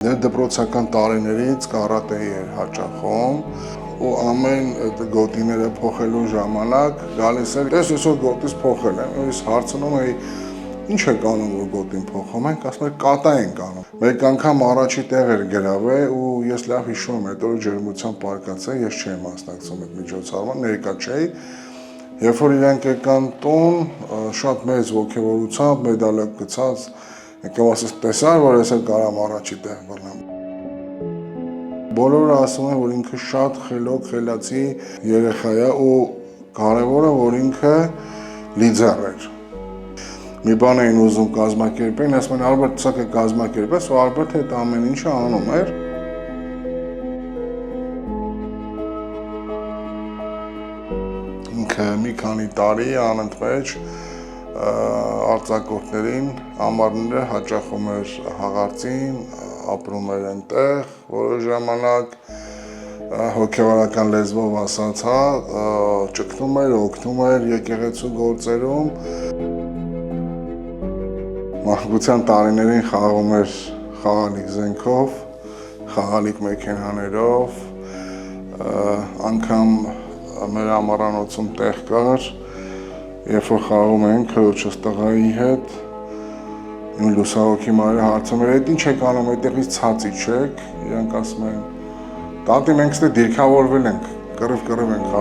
Դպրոցական տարիներից կարատեի էր հաճախում ու ամեն գոտիները փոխելու ժամանակ գալիս էր, ես այսօր գոտիս փոխել եմ, ես հարցնում էի, ինչ եք անում, որ գոտին փոխում ենք, ասում են կատա ենք անում։ Մեկ անգամ առաջի տեղ էր գրավել ու ես լավ հիշում եմ, այդ օրը ջերմության պարկած է, ես չէի մասնակցում այդ միջոցառման, ներկա չէի։ Երբ որ իրանք եկան տուն, շատ մեծ ոգևորությամբ, մեդալը գցած, եկավ ասես տեսար, որ ես էլ կարամ առաջի տեղ բռնեմ։ Բոլորը ասում են, որ ինքը շատ խելոք, խելացի երեխա է ու կարևորը, որ ինքը լիդեր էր։ Մի բան էին ուզում կազմակերպել, ասում են Ալբերտ սա կազմակերպես, ու Ալբերտը այդ ամեն ինչը անում էր։ Ինքը մի քանի տարի անընդմեջ արձակորդներին ամառները հաճախում էր Հաղարծին, ապրում էր այնտեղ որոշ ժամանակ, հոգևորական լեզվով ասած, ճգնում էր, օգնում էր եկեղեցու գործերում։ Մանկության տարիներին խաղում էր խաղալիք զենքով, խաղալիք մեքենաներով, անգամ մեր ամառանոցում տեղ կար, երբ որ խաղում ենք քրոջս տղայի հետ, իմ լուսահոգի մայրը հարցում էր, այդ ինչ եք անում, այդտեղից ցած իջեք, իրանք ասում են, տատի մենք ստե դիրքավորվել ենք, կռիվ ենք խաղում։